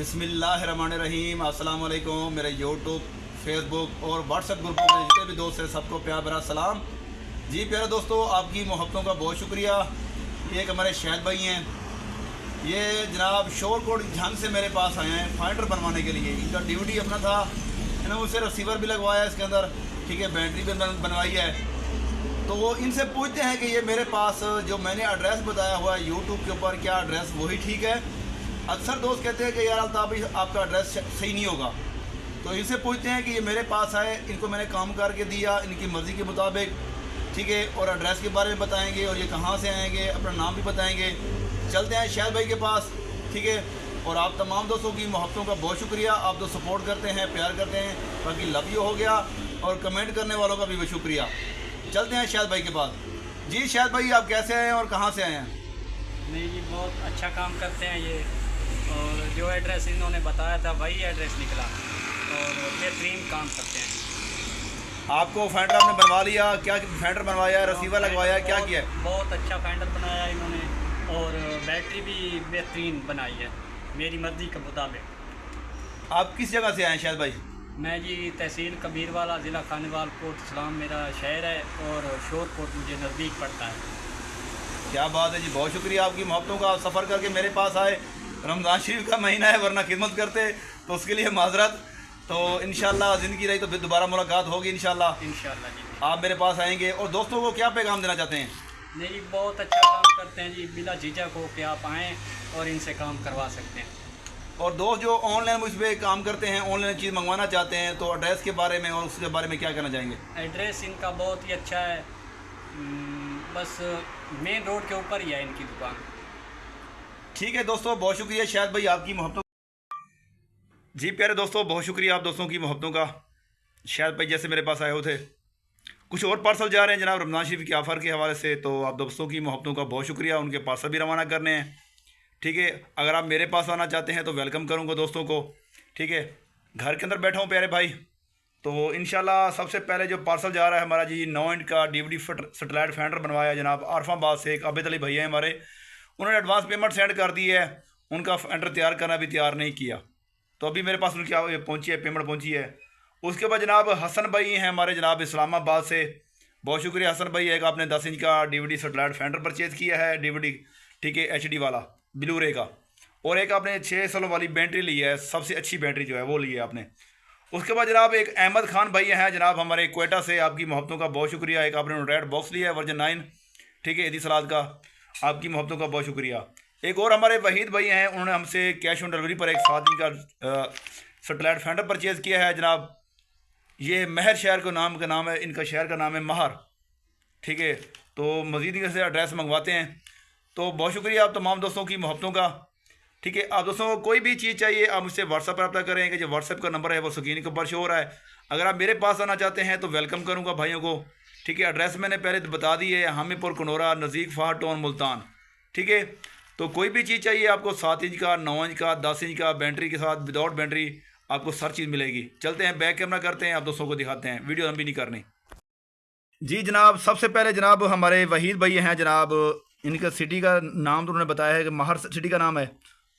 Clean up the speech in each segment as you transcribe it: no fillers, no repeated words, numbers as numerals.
बिस्मिल्लाहिर्रहमानिर्रहीम। अस्सलाम वालेकुम। मेरे यूट्यूब, फेसबुक और व्हाट्सएप ग्रुपों में जितने भी दोस्त हैं सबको प्यार भरा सलाम। जी प्यारे दोस्तों, आपकी मोहब्बतों का बहुत शुक्रिया। ये एक हमारे शाहिद भाई हैं, ये जनाब शोरकोट झंग से मेरे पास आए हैं फाइंडर बनवाने के लिए। इनका ड्यूटी अपना था, इन्होंने मुझसे रिसीवर भी लगवाया इसके अंदर, ठीक है, बैटरी भी बनवाई है। तो वो इनसे पूछते हैं कि ये मेरे पास जो मैंने एड्रेस बताया हुआ है यूट्यूब के ऊपर, क्या एड्रेस वही ठीक है? अक्सर दोस्त कहते हैं कि यार अल्ताफ़ भाई आपका एड्रेस सही नहीं होगा। तो इनसे पूछते हैं कि ये मेरे पास आए, इनको मैंने काम करके दिया इनकी मर्ज़ी के मुताबिक, ठीक है, और एड्रेस के बारे में बताएंगे और ये कहाँ से आएंगे, अपना नाम भी बताएंगे। चलते हैं शाहिद भाई के पास, ठीक है। और आप तमाम दोस्तों की मोहब्बतों का बहुत शुक्रिया, आप तो सपोर्ट करते हैं, प्यार करते हैं। बाकी लव यू हो गया, और कमेंट करने वालों का भी बहुत शुक्रिया। चलते हैं शाहिद भाई के पास। जी शाहिद भाई, आप कैसे आए हैं और कहाँ से आए हैं? नहीं जी, बहुत अच्छा काम करते हैं ये, और जो एड्रेस इन्होंने बताया था वही एड्रेस निकला, और बेहतरीन काम करते हैं। आपको फाइंडर आपने बनवा लिया? क्या फाइंडर बनवाया, रिसीवर लगवाया, क्या किया? बहुत अच्छा फाइंडर बनाया इन्होंने, और बैटरी भी बेहतरीन बनाई है मेरी मर्ज़ी के मुताबिक। आप किस जगह से आए हैं शाहिद भाई? मैं जी तहसील कबीरवाला, ज़िला खानेवाल कोट इस्लाम मेरा शहर है, और शोरकोट मुझे नज़दीक पड़ता है। क्या बात है जी, बहुत शुक्रिया आपकी मोहब्बतों का। सफ़र करके मेरे पास आए, रमज़ान शरीफ का महीना है, वरना खिदमत करते, तो उसके लिए माजरत। तो इंशाल्लाह ज़िंदगी रही तो फिर दोबारा मुलाकात होगी इंशाल्लाह। इंशाल्लाह जी, आप मेरे पास आएंगे। और दोस्तों को क्या पैगाम देना चाहते हैं? नहीं, बहुत अच्छा काम करते हैं जी, बिला झिझक हो कि आप आएँ और इनसे काम करवा सकते हैं। और दोस्त जो ऑनलाइन मुझ पर काम करते हैं, ऑनलाइन चीज़ मंगवाना चाहते हैं, तो एड्रेस के बारे में और उसके बारे में क्या कहना चाहेंगे? एड्रेस इनका बहुत ही अच्छा है, बस मेन रोड के ऊपर ही है इनकी दुकान। ठीक है दोस्तों, बहुत शुक्रिया शाहिद भाई आपकी मोहब्बतों। जी प्यारे दोस्तों, बहुत शुक्रिया आप दोस्तों की मोहब्बतों का। शाहिद भाई जैसे मेरे पास आए हुए थे, कुछ और पार्सल जा रहे हैं जनाब रमज़ान शरीफ के ऑफ़र के हवाले से, तो आप दोस्तों की मोहब्बतों का बहुत शुक्रिया। उनके पार्सल भी रवाना करने हैं, ठीक है। अगर आप मेरे पास आना चाहते हैं तो वेलकम करूँगा दोस्तों को, ठीक है। घर के अंदर बैठा हूँ प्यारे भाई। तो इंशाल्लाह सबसे पहले जो पार्सल जा रहा है हमारा जी 9 इंच का DVD सैटेलाइट फाइंडर बनवाया जनाब आरफाबाद से। एक आबिद अली भैया हैं हमारे, उन्होंने एडवांस पेमेंट सेंड कर दी है, उनका फाइंडर तैयार करना भी तैयार नहीं किया, तो अभी मेरे पास उनकी पहुंची है, पेमेंट पहुंची है। उसके बाद जनाब हसन भाई हैं हमारे जनाब इस्लामाबाद से, बहुत शुक्रिया हसन भाई। एक आपने 10 इंच का DVD सैटेलाइट फाइंडर परचेज़ किया है, DVD, ठीक है, HD वाला ब्लू रे का। और एक आपने 6 सालों वाली बैटरी ली है, सबसे अच्छी बैटरी जो है वो ली है आपने। उसके बाद जनाब एक अहमद खान भाई हैं जनाब हमारे क्वेटा से, आपकी मोहब्बतों का बहुत शुक्रिया। एक आपने रेड बॉक्स लिया है वर्जन 9, ठीक है, ईदी सलाद का, आपकी मोहब्बतों का बहुत शुक्रिया। एक और हमारे वहीद भाई हैं, उन्होंने हमसे कैश ऑन डिलीवरी पर एक 7 इंच का सैटेलाइट फाइंडर परचेज़ किया है जनाब। ये महर शहर का नाम है, इनका शहर का नाम है महर, ठीक है। तो मज़ीद इनसे एड्रेस मंगवाते हैं। तो बहुत शुक्रिया आप तमाम दोस्तों की मोहब्बतों का, ठीक है। आप दोस्तों को कोई भी चीज़ चाहिए आप मुझसे व्हाट्सएप पर रब्ता करें, कि जो व्हाट्सएप का नंबर है वो स्क्रीन के ऊपर शो हो रहा है। अगर आप मेरे पास आना चाहते हैं तो वेलकम करूंगा भाइयों को, ठीक है। एड्रेस मैंने पहले बता दी है, हामिपुर कनोरा, नज़दीक फार टाउन मुल्तान, ठीक है। तो कोई भी चीज़ चाहिए आपको 7 इंच का, 9 इंच का, 10 इंच का, बैटरी के साथ, विदाउट बैटरी, आपको हर चीज़ मिलेगी। चलते हैं बैक कैमरा करते हैं, आप दोस्तों को दिखाते हैं, वीडियो लंबी नहीं करनी। जी जनाब, सबसे पहले जनाब हमारे वहीद भाई हैं जनाब, इनका सिटी का नाम तो उन्होंने बताया है कि महर सिटी का नाम है,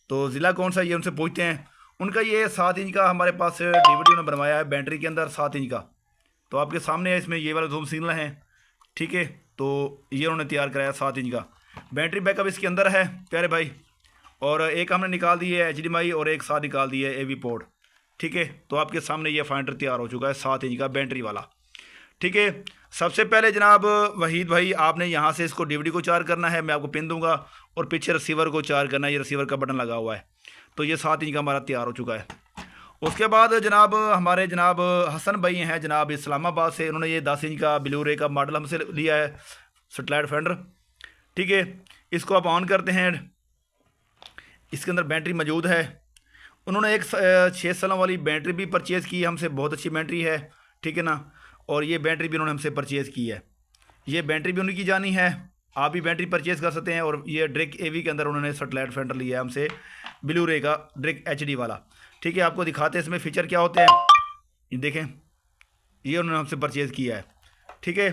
तो ज़िला कौन सा ये उनसे पूछते हैं। उनका ये 7 इंच का हमारे पास DVD उन्होंने बनवाया है, बैटरी के अंदर 7 इंच का, तो आपके सामने है, इसमें ये वाला जूम सिग्नल है, ठीक है। तो ये उन्होंने तैयार कराया 7 इंच का। बैटरी बैकअप इसके अंदर है प्यारे भाई, और एक हमने निकाल दी है HDMI और एक साथ निकाल दी है AV पोर्ट, ठीक है। तो आपके सामने ये फाइंडर तैयार हो चुका है 7 इंच का बैटरी वाला, ठीक है। सबसे पहले जनाब वहीद भाई आपने यहाँ से इसको DVD को चार्ज करना है, मैं आपको पिन दूंगा, और पीछे रिसीवर को चार्ज करना है, ये रिसीवर का बटन लगा हुआ है। तो ये 7 इंच का हमारा तैयार हो चुका है। उसके बाद जनाब हमारे जनाब हसन भाई हैं जनाब इस्लामाबाद से, उन्होंने ये 10 इंच का ब्लू रे का मॉडल हमसे लिया है सैटेलाइट फाइंडर, ठीक है। इसको आप ऑन करते हैं, इसके अंदर बैटरी मौजूद है। उन्होंने एक 6 सालों वाली बैटरी भी परचेज़ की हमसे, बहुत अच्छी बैटरी है, ठीक है ना। और ये बैटरी भी उन्होंने हमसे परचेज़ की है, ये बैटरी भी उनकी जानी है, आप भी बैटरी परचेज़ कर सकते हैं। और ये ड्रिक AV के अंदर उन्होंने सैटेलाइट फाइंडर लिया है हमसे, ब्लू रे का ड्रिक HD वाला, ठीक है। आपको दिखाते हैं इसमें फ़ीचर क्या होते हैं, ये देखें, ये उन्होंने हमसे परचेज़ किया है, ठीक है।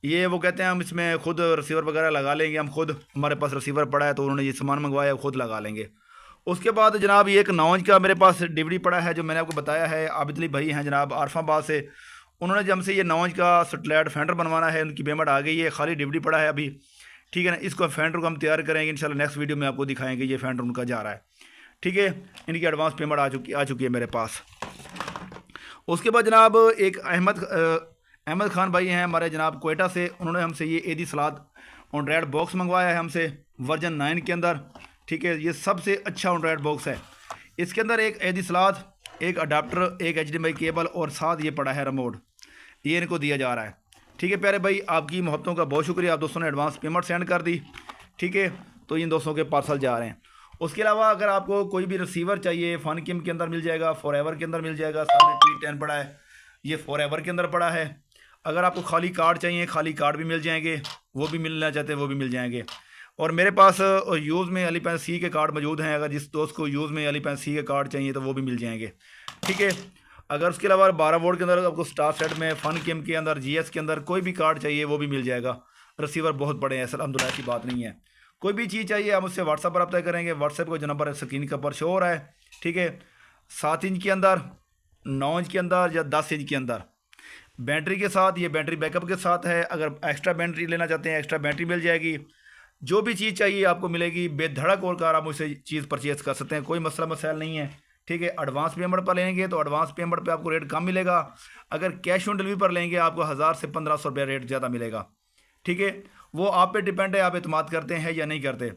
ये वो कहते हैं हम इसमें खुद रिसीवर वगैरह लगा लेंगे, हम खुद, हमारे पास रिसीवर पड़ा है, तो उन्होंने ये सामान मंगवाया खुद लगा लेंगे। उसके बाद जनाब ये एक नौज का मेरे पास डिवडी पड़ा है, जो मैंने आपको बताया है। आबिद अली भाई हैं जनाब आरफाबाद से, उन्होंने जब हमसे ये नौज का सटलाइट फेंडर बनवाना है, उनकी पेमेंट आ गई है, खाली डिवडी पड़ा है अभी, ठीक है ना। इसको फेंडर को हम तैयार करेंगे इंशाल्लाह, नेक्स्ट वीडियो में आपको दिखाएंगे ये फेंडर उनका जा रहा है, ठीक है। इनकी एडवांस पेमेंट आ चुकी है मेरे पास। उसके बाद जनाब एक अहमद खान भाई हैं हमारे जनाब कोयटा से, उन्होंने हमसे ये एदी सलाद ऑनड्राइड बॉक्स मंगवाया है हमसे वर्जन 9 के अंदर, ठीक है। ये सबसे अच्छा ऑनड्राइड बॉक्स है। इसके अंदर एक एदी सलाद, एक अडाप्टर, एक HDMI केबल और साथ ये पड़ा है रिमोट, ये इनको दिया जा रहा है, ठीक है। प्यारे भाई आपकी मोहब्बतों का बहुत शुक्रिया, आप दोस्तों ने एडवांस पेमेंट सेंड कर दी, ठीक है। तो इन दोस्तों के पार्सल जा रहे हैं। उसके अलावा अगर आपको कोई भी रिसीवर चाहिए, फनकिम के अंदर मिल जाएगा, फॉरएवर के अंदर मिल जाएगा, सामने T10 पड़ा है, ये फॉरएवर के अंदर पड़ा है। अगर आपको खाली कार्ड चाहिए, खाली कार्ड भी मिल जाएंगे, वो भी मिलना चाहते हैं वो भी मिल जाएंगे। और मेरे पास यूज़ में Alipay-C के कार्ड मौजूद हैं, अगर जिस दोस्त को यूज़ में Alipay-C के कार्ड चाहिए तो वो भी मिल जाएंगे, ठीक है। अगर उसके अलावा 12 वोल्ट के अंदर आपको स्टार सेट में, फनकिम के अंदर, GS के अंदर कोई भी कार्ड चाहिए वो भी मिल जाएगा। रिसीवर बहुत बड़े हैं, अल्हम्दुलिल्लाह की बात नहीं है। कोई भी चीज़ चाहिए आप मुझसे व्हाट्सएप पर रब्ता करेंगे, व्हाट्सएप को जो नंबर स्क्रीन के ऊपर शो हो रहा है, ठीक है। 7 इंच के अंदर, 9 इंच के अंदर या 10 इंच के अंदर बैटरी के साथ, ये बैटरी बैकअप के साथ है। अगर एक्स्ट्रा बैटरी लेना चाहते हैं, एक्स्ट्रा बैटरी मिल जाएगी। जो भी चीज़ चाहिए आपको मिलेगी बेधड़क, और कार आप मुझसे चीज़ परचेज़ कर सकते हैं, कोई मसला मसाइल नहीं है, ठीक है। एडवांस पेमेंट पर लेंगे तो एडवांस पेमेंट पे आपको रेट कम मिलेगा। अगर कैश ऑन डिलीवरी पर लेंगे आपको 1000 से 1500 रुपये रेट ज़्यादा मिलेगा, ठीक है। वो आप पे डिपेंड है, आप एतमाद करते हैं या नहीं करते,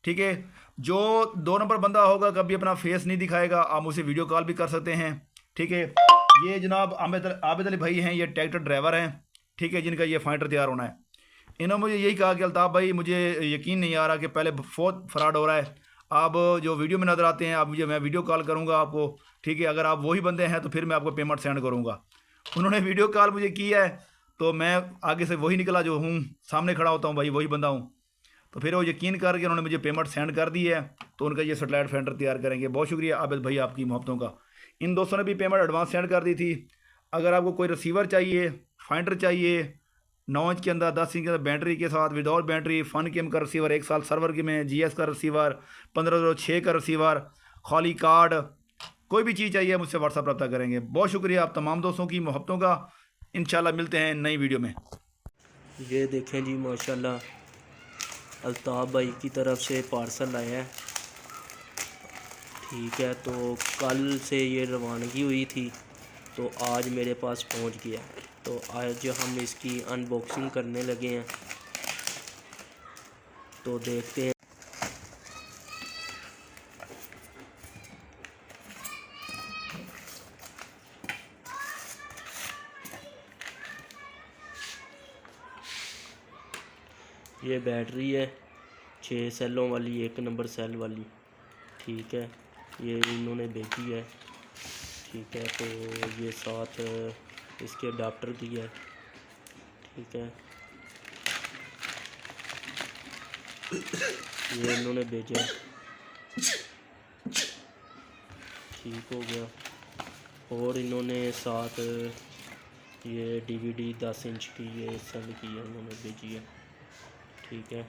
ठीक है। जो 2 नंबर बंदा होगा कभी अपना फेस नहीं दिखाएगा, आप मुझसे वीडियो कॉल भी कर सकते हैं, ठीक है। ये जनाब आबिद अली भाई हैं, ये ट्रैक्टर ड्राइवर हैं, ठीक है, जिनका ये फाइटर तैयार होना है। इन्होंने मुझे यही कहा कि अल्ताफ़ भाई मुझे यकीन नहीं आ रहा कि पहले बहुत फ्रॉड हो रहा है, आप जो वीडियो में नज़र आते हैं आप मुझे, मैं वीडियो कॉल करूंगा आपको, ठीक है। अगर आप वही बंदे हैं तो फिर मैं आपको पेमेंट सेंड करूंगा। उन्होंने वीडियो कॉल मुझे की है तो मैं आगे से वही निकला जो हूँ, सामने खड़ा होता हूँ भाई, वही बंदा हूँ। तो फिर वो यकीन करके उन्होंने मुझे पेमेंट सेंड कर दी है, तो उनका ये सैटेलाइट फेंडर तैयार करेंगे। बहुत शुक्रिया आबिद भाई आपकी मोहब्बतों का। इन दोस्तों ने भी पेमेंट एडवांस सेंड कर दी थी। अगर आपको कोई रिसीवर चाहिए, फाइंडर चाहिए 9 इंच के अंदर, 10 इंच के अंदर बैटरी के साथ, विदाउट बैटरी, फनकिम का रिसीवर 1 साल सर्वर के में, GS का रिसीवर, 1506 का रिसीवर, खाली कार्ड, कोई भी चीज़ चाहिए मुझसे व्हाट्सअप रब्ता करेंगे। बहुत शुक्रिया आप तमाम दोस्तों की मोहब्बतों का। इंशाल्लाह मिलते हैं नई वीडियो में। ये देखें जी माशाल्लाह अल्ताफ़ भाई की तरफ से पार्सल आया है, ठीक है। तो कल से ये रवानगी हुई थी, तो आज मेरे पास पहुंच गया। तो आज हम इसकी अनबॉक्सिंग करने लगे हैं, तो देखते हैं। ये बैटरी है 6 सेलों वाली, 1 नंबर सेल वाली, ठीक है। ये इन्होंने भेजी है, ठीक है। तो ये साथ इसके अडाप्टर दी है, ठीक है। ये इन्होंने भेजा, ठीक हो गया। और इन्होंने साथ ये DVD 10 इंच की ये सेल की है, इन्होंने भेजी है, ठीक है।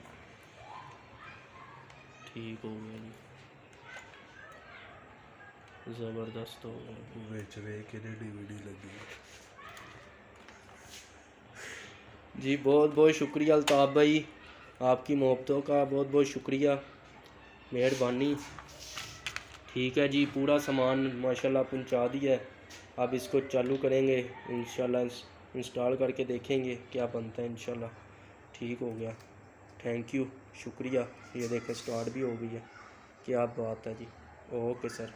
ठीक हो गया जी, ज़बरदस्त हो गया। DVD लगी जी। बहुत बहुत शुक्रिया अल्ताफ़ भाई, आपकी मोहब्बतों का बहुत बहुत शुक्रिया, मेहरबानी, ठीक है जी। पूरा सामान माशाल्लाह पहुंचा दिया है। अब इसको चालू करेंगे इंशाल्लाह, इंस्टॉल करके देखेंगे क्या बनता है इंशाल्लाह। ठीक हो गया, थैंक यू, शुक्रिया। ये देखें स्टार्ट भी हो गई है, क्या बात है जी। Okay sir.